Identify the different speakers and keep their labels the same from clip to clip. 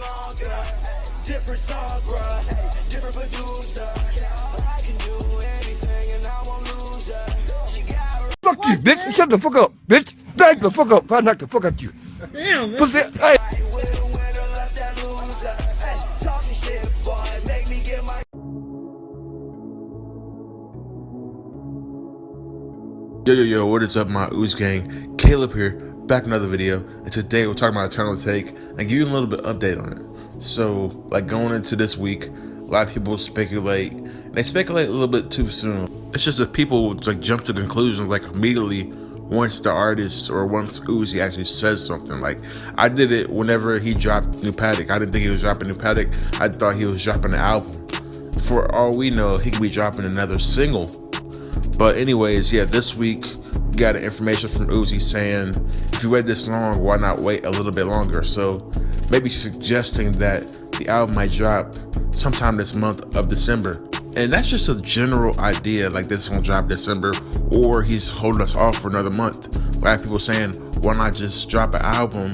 Speaker 1: longer. Different song, bruh. Different producer. I can do anything and I won't lose her. She got
Speaker 2: Fuck you, bitch. Shut the fuck up, bitch. Back the fuck up. If I knock the fuck out you.
Speaker 3: Damn, man.
Speaker 2: Pussy. Hey.
Speaker 1: winner, winner, left that loser. Hey, talking shit, boy. Make me get my.
Speaker 4: Yo, what is up, my Ooze gang? Caleb here, back with another video, and today we're talking about Atake and give you a little bit of update on it. So, like, going into this week, a lot of people speculate, and they speculate a little bit too soon. It's just that people like jump to conclusions like immediately once the artist or once Uzi actually says something. Like, I did it whenever he dropped New Paddock. I didn't think he was dropping New Paddock. I thought he was dropping the album. For all we know, he could be dropping another single. But anyways, yeah, this week we got information from Uzi saying, if you wait this long, why not wait a little bit longer? So maybe suggesting that the album might drop sometime this month of December. And that's just a general idea, like this won't drop December, or he's holding us off for another month. But I have people saying, why not just drop an album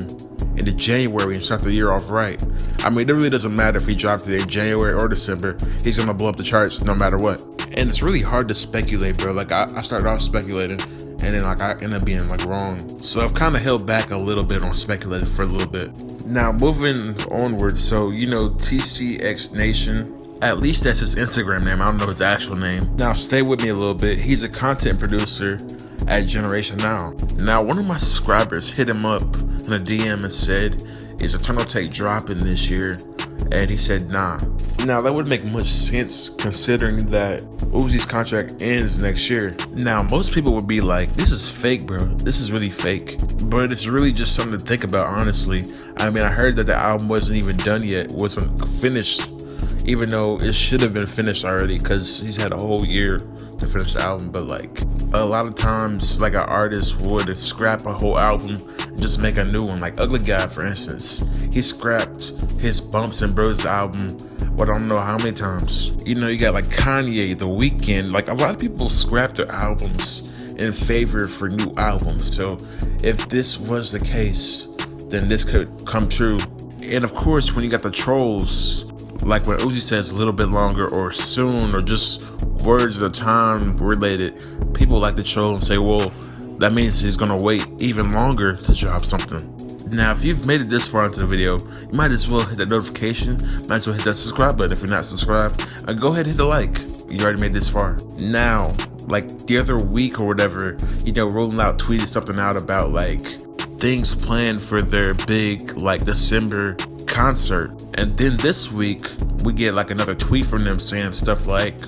Speaker 4: into January and start the year off right? I mean, it really doesn't matter if he dropped it in January or December. He's gonna blow up the charts no matter what. And it's really hard to speculate, bro. Like, I started off speculating, and then like I ended up being like wrong. So I've kind of held back a little bit on speculating for a little bit. Now moving onward, so you know TCX Nation, at least that's his Instagram name. I don't know his actual name. Now stay with me a little bit. He's a content producer at Generation Now. Now one of my subscribers hit him up in a DM and said, "Is Atake dropping this year?" And he said, "Nah." Now that would make much sense considering that Uzi's contract ends next year. Now most people would be like, this is fake, bro. This is really fake. But it's really just something to think about, honestly. I mean, I heard that the album wasn't even done yet, wasn't finished, even though it should have been finished already because he's had a whole year to finish the album. But like a lot of times, like an artist would scrap a whole album and just make a new one. Like Ugly Guy, for instance, he scrapped his Bumps and Bros album, I don't know how many times. You know, you got like Kanye, The Weeknd, like a lot of people scrap their albums in favor for new albums. So if this was the case, then this could come true. And of course, when you got the trolls, like when Uzi says a little bit longer or soon or just words of the time related, people like to troll and say, well, that means he's gonna wait even longer to drop something. Now, if you've made it this far into the video, you might as well hit that notification, might as well hit that subscribe button if you're not subscribed, and go ahead and hit the like. You already made this far. Now, like the other week or whatever, you know, Rolling Loud tweeted something out about like things planned for their big like December concert. And then this week, we get like another tweet from them saying stuff like,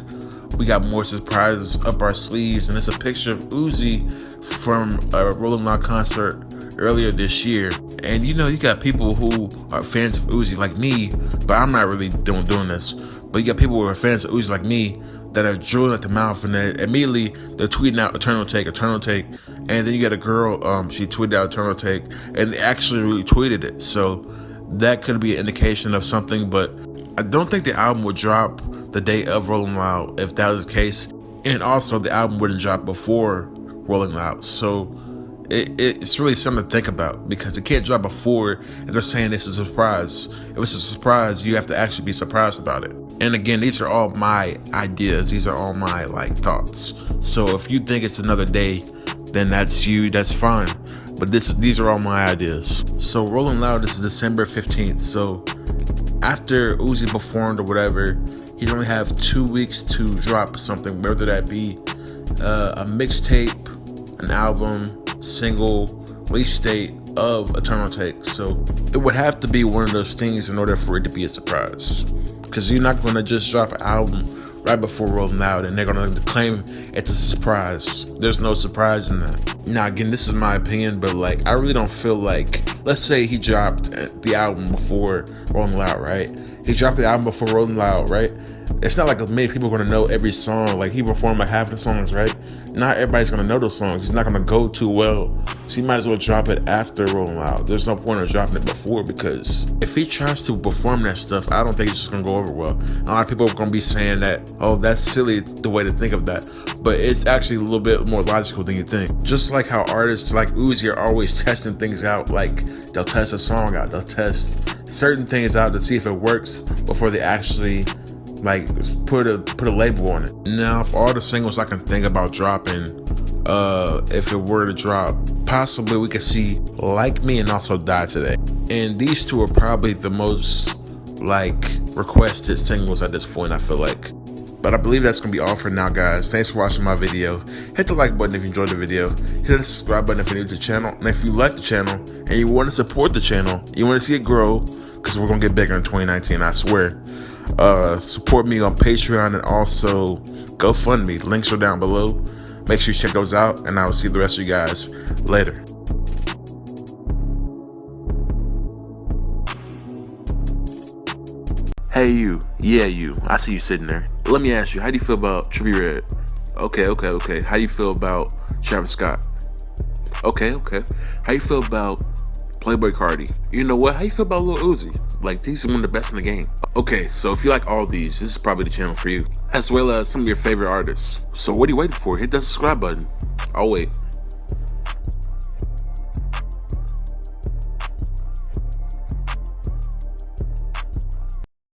Speaker 4: we got more surprises up our sleeves, and it's a picture of Uzi from a Rolling Loud concert earlier this year. And you know, you got people who are fans of Uzi like me, but I'm not really doing this. But you got people who are fans of Uzi like me that are drooling at the mouth, and then immediately they're tweeting out Eternal Take. And then you got a girl, she tweeted out Eternal Take and actually retweeted it. So that could be an indication of something, but I don't think the album would drop the day of Rolling Loud if that was the case. And also the album wouldn't drop before Rolling Loud. So it's really something to think about, because it can't drop before if they're saying this is a surprise. If it's a surprise, you have to actually be surprised about it. And again, these are all my ideas. These are all my like thoughts. So if you think it's another day, then that's you, that's fine. But these are all my ideas. So Rolling Loud, this is December 15th. So after Uzi performed or whatever, he'd only have 2 weeks to drop something, whether that be a mixtape, an album, single, release date of Eternal Take. So it would have to be one of those things in order for it to be a surprise, because you're not going to just drop an album right before Rolling Loud and they're going to claim it's a surprise. There's no surprise in that. Now again, this is my opinion, but like I really don't feel like, let's say he dropped the album before Rolling Loud, right? He dropped the album before Rolling Loud, right? It's not like many people are going to know every song. Like he performed like half the songs, right? Not everybody's going to know those songs. It's not going to go too well. So you might as well drop it after Rolling Loud. There's no point in dropping it before, because if he tries to perform that stuff, I don't think it's just going to go over well. A lot of people are going to be saying that, oh, that's silly the way to think of that. But it's actually a little bit more logical than you think. Just like how artists like Uzi are always testing things out. Like they'll test a song out, they'll test certain things out to see if it works before they actually like put a label on it. Now, for all the singles I can think about dropping, if it were to drop, possibly we could see Like Me and also Die Today. And these two are probably the most like requested singles at this point, I feel like. But I believe that's gonna be all for now, guys. Thanks for watching my video. Hit the like button if you enjoyed the video. Hit the subscribe button if you're new to the channel. And if you like the channel and you want to support the channel, you want to see it grow, because we're gonna get bigger in 2019, I swear. Support me on Patreon and also GoFundMe. Links are down below. Make sure you check those out, and I will see the rest of you guys later. Hey you, yeah you, I see you sitting there. Let me ask you, how do you feel about Trippie Redd? Okay. How do you feel about Travis Scott? Okay. How you feel about Playboy Cardi? You know what? How you feel about Lil Uzi? Like, these are one of the best in the game. Okay, so if you like all these, this is probably the channel for you, as well as some of your favorite artists. So what are you waiting for? Hit that subscribe button. I'll wait.